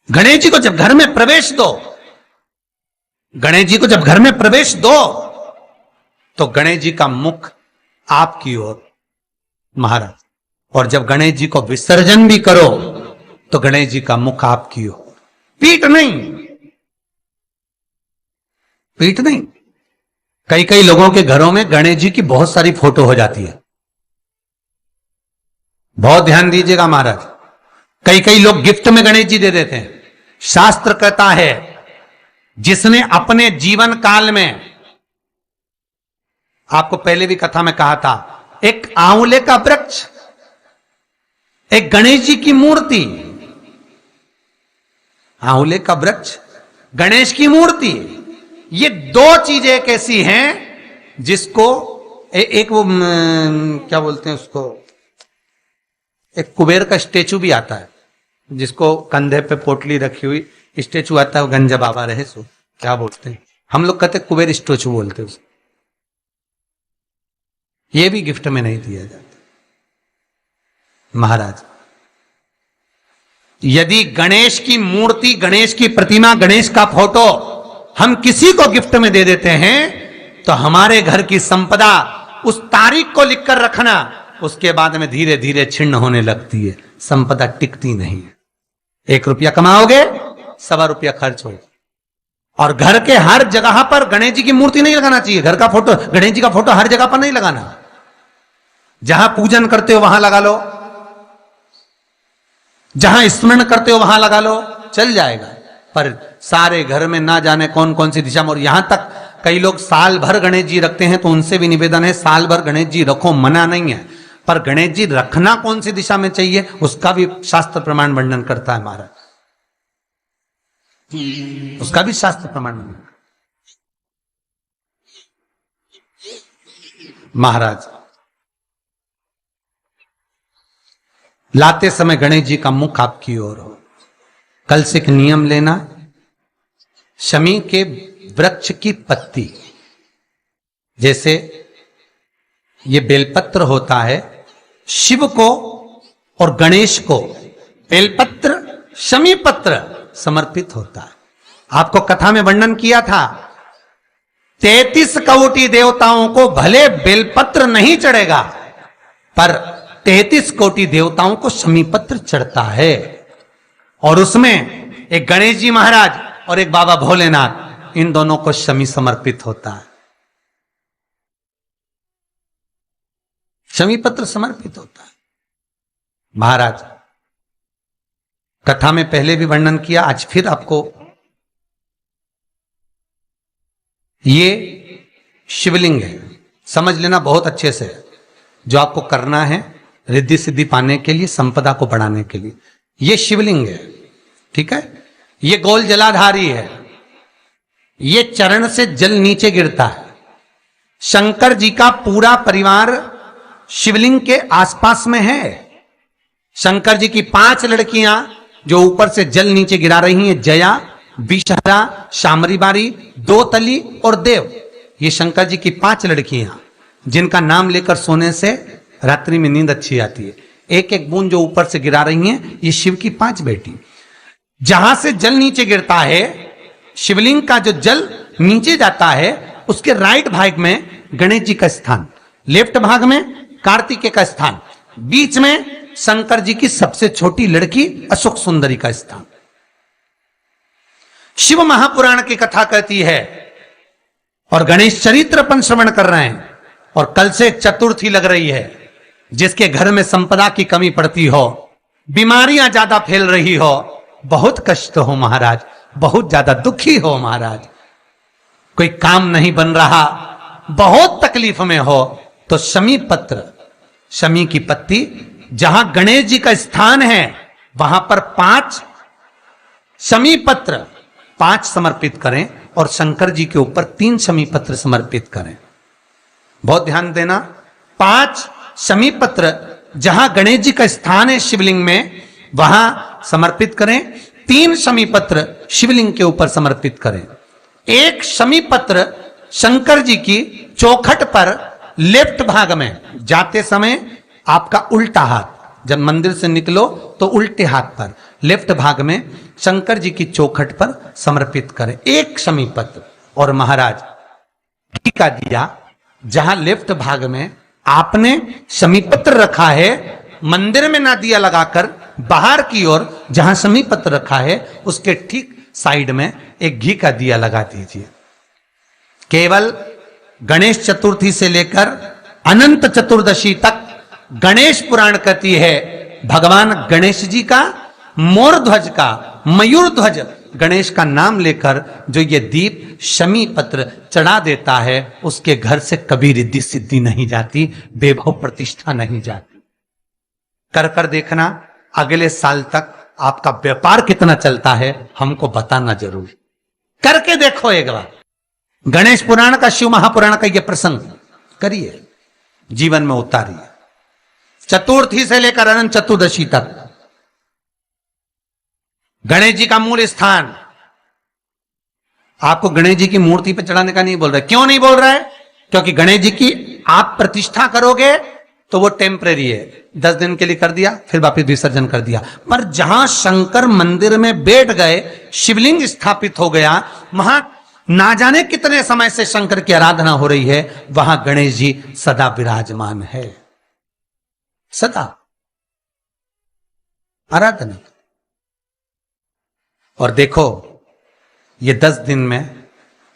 गणेश जी को जब घर में प्रवेश दो, गणेश जी को जब घर में प्रवेश दो तो गणेश जी का मुख आपकी ओर महाराज, और जब गणेश जी को विसर्जन भी करो तो गणेश जी का मुख आपकी ओर, पीठ नहीं, पीठ नहीं। कई कई लोगों के घरों में गणेश जी की बहुत सारी फोटो हो जाती है, बहुत ध्यान दीजिएगा महाराज। कई कई लोग गिफ्ट में गणेश जी दे देते हैं। शास्त्र कहता है जिसने अपने जीवन काल में, आपको पहले भी कथा में कहा था, एक आंवले का वृक्ष, एक गणेश जी की मूर्ति, आंवले का वृक्ष, गणेश की मूर्ति, ये दो चीजें एक ऐसी हैं जिसको एक वो क्या बोलते हैं उसको, एक कुबेर का स्टेचू भी आता है जिसको कंधे पे पोटली रखी हुई स्टेचू आता है, वो गंजा बाबा रहे सो क्या बोलते हैं, हम लोग कहते कुबेर स्टेचू बोलते हैं उसको। ये भी गिफ्ट में नहीं दिया जाता महाराज। यदि गणेश की मूर्ति, गणेश की प्रतिमा, गणेश का फोटो हम किसी को गिफ्ट में दे देते हैं तो हमारे घर की संपदा उस तारीख को लिखकर रखना, उसके बाद में धीरे धीरे छिन्न होने लगती है, संपदा टिकती नहीं है। 1 रुपया कमाओगे, 1.25 रुपया खर्च होगा। और घर के हर जगह पर गणेश जी की मूर्ति नहीं लगाना चाहिए, घर का फोटो, गणेश जी का फोटो हर जगह पर नहीं लगाना। जहां पूजन करते हो वहां लगा लो, जहां स्मरण करते हो वहां लगा लो, चल जाएगा। पर सारे घर में ना जाने कौन कौन सी दिशा में, और यहां तक कई लोग साल भर गणेश जी रखते हैं, तो उनसे भी निवेदन है साल भर गणेश जी रखो, मना नहीं है, पर गणेश जी रखना कौन सी दिशा में चाहिए उसका भी शास्त्र प्रमाण वर्णन करता है महाराज, उसका भी शास्त्र प्रमाण वर्णन महाराज। लाते समय गणेश जी का मुख आपकी ओर हो। कल से एक नियम लेना, शमी के वृक्ष की पत्ती, जैसे ये बेलपत्र होता है, शिव को और गणेश को बेलपत्र, शमी पत्र समर्पित होता है। आपको कथा में वर्णन किया था 33 कोटि देवताओं को भले बेलपत्र नहीं चढ़ेगा, पर 33 कोटि देवताओं को शमी पत्र चढ़ता है। और उसमें एक गणेश जी महाराज और एक बाबा भोलेनाथ, इन दोनों को शमी समर्पित होता है, शमी पत्र समर्पित होता है महाराज। कथा में पहले भी वर्णन किया, आज फिर आपको, ये शिवलिंग है, समझ लेना बहुत अच्छे से, जो आपको करना है रिद्धि सिद्धि पाने के लिए, संपदा को बढ़ाने के लिए। ये शिवलिंग है, ठीक है, ये गोल जलाधारी है, ये चरण से जल नीचे गिरता है। शंकर जी का पूरा परिवार शिवलिंग के आसपास में है। शंकर जी की 5 लड़कियां जो ऊपर से जल नीचे गिरा रही हैं, जया, विषहरा, शामरीबारी, दोतली और देव, ये शंकर जी की 5 लड़कियां जिनका नाम लेकर सोने से रात्रि में नींद अच्छी आती है। एक एक बूंद जो ऊपर से गिरा रही हैं, ये शिव की 5 बेटी। जहां से जल नीचे गिरता है, शिवलिंग का जो जल नीचे जाता है, उसके राइट भाग में गणेश जी का स्थान, लेफ्ट भाग में कार्तिकेय का स्थान, बीच में शंकर जी की सबसे छोटी लड़की अशोक सुंदरी का स्थान। शिव महापुराण की कथा कहती है, और गणेश चरित्र अपन श्रवण कर रहे हैं, और कल से चतुर्थी लग रही है। जिसके घर में संपदा की कमी पड़ती हो, बीमारियां ज्यादा फैल रही हो, बहुत कष्ट हो महाराज, बहुत ज्यादा दुखी हो महाराज, कोई काम नहीं बन रहा, बहुत तकलीफ में हो, तो शमी पत्र, शमी की पत्ती, जहां गणेश जी का स्थान है वहां पर 5 शमी पत्र 5 समर्पित करें, और शंकर जी के ऊपर 3 शमी पत्र समर्पित करें। बहुत ध्यान देना, 5 शमी पत्र जहां गणेश जी का स्थान है शिवलिंग में, वहां समर्पित करें। 3 शमी पत्र शिवलिंग के ऊपर समर्पित करें। 1 शमी पत्र शंकर जी की चौखट पर लेफ्ट भाग में, जाते समय आपका उल्टा हाथ, जब मंदिर से निकलो तो उल्टे हाथ पर लेफ्ट भाग में शंकर जी की चौखट पर समर्पित करें एक शमी पत्र। और महाराज घी का दिया जहां लेफ्ट भाग में आपने शमी पत्र रखा है, मंदिर में ना दिया लगाकर बाहर की ओर जहां शमी पत्र रखा है उसके ठीक साइड में एक घी का दिया लगा दीजिए। केवल गणेश चतुर्थी से लेकर अनंत चतुर्दशी तक गणेश पुराण कहती है भगवान गणेश जी का, मोर ध्वज का, मयूर ध्वज गणेश का नाम लेकर जो ये दीप शमी पत्र चढ़ा देता है उसके घर से कभी रिद्धि सिद्धि नहीं जाती, वैभव प्रतिष्ठा नहीं जाती। कर कर देखना अगले साल तक आपका व्यापार कितना चलता है हमको बताना जरूर, करके देखो एक बार। गणेश पुराण का, शिव महापुराण का यह प्रसंग करिए, जीवन में उतारिए। चतुर्थी से लेकर अनंत चतुर्दशी तक गणेश जी का मूल स्थान, आपको गणेश जी की मूर्ति पर चढ़ाने का नहीं बोल रहा है। क्यों नहीं बोल रहा है? क्योंकि गणेश जी की आप प्रतिष्ठा करोगे तो वो टेम्परेरी है, 10 दिन के लिए कर दिया फिर वापिस विसर्जन कर दिया। पर जहां शंकर मंदिर में बैठ गए, शिवलिंग स्थापित हो गया, वहां ना जाने कितने समय से शंकर की आराधना हो रही है, वहां गणेश जी सदा विराजमान है, सदा आराधना। और देखो ये 10 दिन में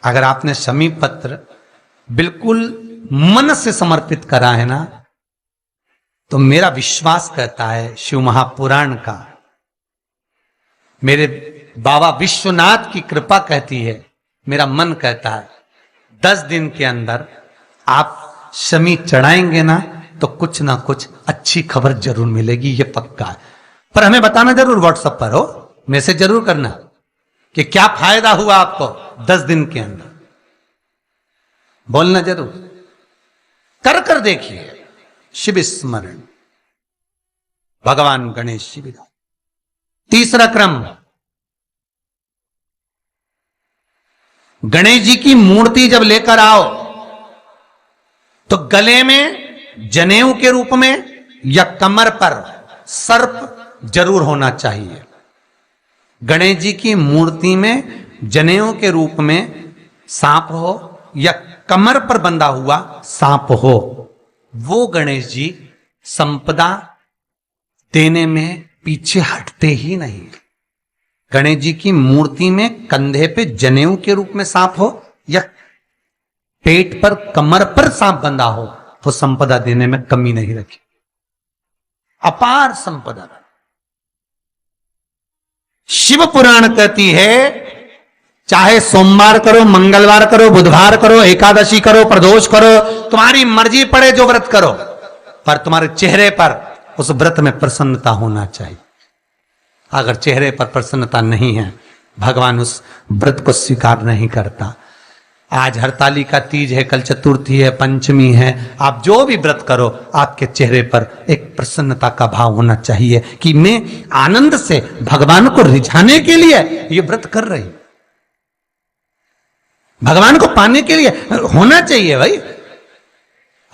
अगर आपने शमी पत्र बिल्कुल मन से समर्पित करा है ना, तो मेरा विश्वास कहता है शिव महापुराण का, मेरे बाबा विश्वनाथ की कृपा कहती है, मेरा मन कहता है 10 दिन के अंदर आप शमी चढ़ाएंगे ना तो कुछ ना कुछ अच्छी खबर जरूर मिलेगी, ये पक्का है। पर हमें बताना जरूर, व्हाट्सएप पर हो, मैसेज जरूर करना कि क्या फायदा हुआ आपको 10 दिन के अंदर, बोलना जरूर, कर कर देखिए। शिव स्मरण, भगवान गणेश जी विदा। तीसरा क्रम, गणेश जी की मूर्ति जब लेकर आओ तो गले में जनेऊ के रूप में या कमर पर सर्प जरूर होना चाहिए। गणेश जी की मूर्ति में जनेऊ के रूप में सांप हो या कमर पर बंधा हुआ सांप हो, वो गणेश जी संपदा देने में पीछे हटते ही नहीं। गणेश जी की मूर्ति में कंधे पे जनेऊ के रूप में सांप हो या पेट पर, कमर पर सांप बंधा हो, वो संपदा देने में कमी नहीं रखी, अपार संपदा। शिव पुराण कहती है चाहे सोमवार करो, मंगलवार करो, बुधवार करो, एकादशी करो, प्रदोष करो, तुम्हारी मर्जी पड़े जो व्रत करो, पर तुम्हारे चेहरे पर उस व्रत में प्रसन्नता होना चाहिए। अगर चेहरे पर प्रसन्नता नहीं है, भगवान उस व्रत को स्वीकार नहीं करता। आज हरतालिका तीज है, कल चतुर्थी है, पंचमी है, आप जो भी व्रत करो आपके चेहरे पर एक प्रसन्नता का भाव होना चाहिए कि मैं आनंद से भगवान को रिझाने के लिए ये व्रत कर रही, भगवान को पाने के लिए होना चाहिए भाई।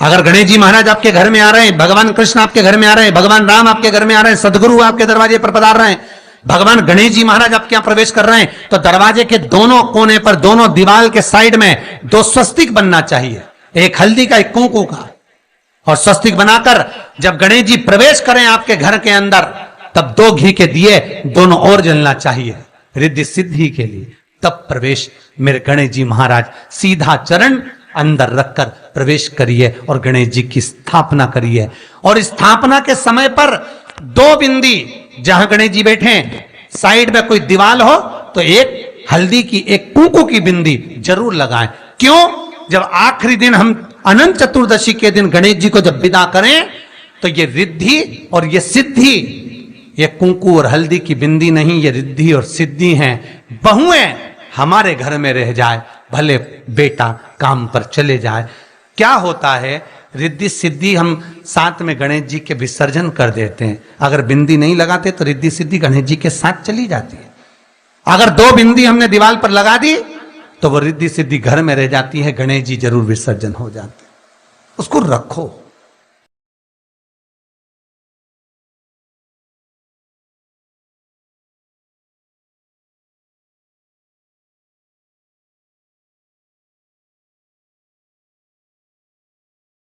अगर गणेश जी महाराज आपके घर में आ रहे हैं, भगवान कृष्ण आपके घर में आ रहे हैं, भगवान राम आपके घर में आ रहे हैं, सदगुरु आपके दरवाजे पर पधार रहे हैं, भगवान गणेश जी महाराज आपके यहां प्रवेश कर रहे हैं, तो दरवाजे के दोनों कोने पर, दोनों दीवार के साइड में 2 स्वस्तिक बनना चाहिए, एक हल्दी का, एक कुंकू का। और स्वस्तिक बनाकर जब गणेश जी प्रवेश करें आपके घर के अंदर, तब 2 घी के दिए दोनों ओर जलना चाहिए रिद्धि सिद्धि के लिए। तब प्रवेश मेरे गणेश जी महाराज, सीधा चरण अंदर रखकर प्रवेश करिए और गणेश जी की स्थापना करिए। और स्थापना के समय पर 2 बिंदी, जहां गणेश जी बैठे साइड में कोई दीवार हो तो एक हल्दी की, एक कुंकू की बिंदी जरूर लगाएं। क्यों? जब आखिरी दिन हम अनंत चतुर्दशी के दिन गणेश जी को जब विदा करें तो ये रिद्धि और ये सिद्धि, ये कुंकू और हल्दी की बिंदी नहीं, ये रिद्धि और सिद्धि हैं। बहुएं हमारे घर में रह जाए, भले बेटा काम पर चले जाए। क्या होता है, रिद्धि सिद्धि हम साथ में गणेश जी के विसर्जन कर देते हैं। अगर बिंदी नहीं लगाते तो रिद्धि सिद्धि गणेश जी के साथ चली जाती है। अगर 2 बिंदी हमने दीवार पर लगा दी तो वो रिद्धि सिद्धि घर में रह जाती है, गणेश जी जरूर विसर्जन हो जाते हैं। उसको रखो।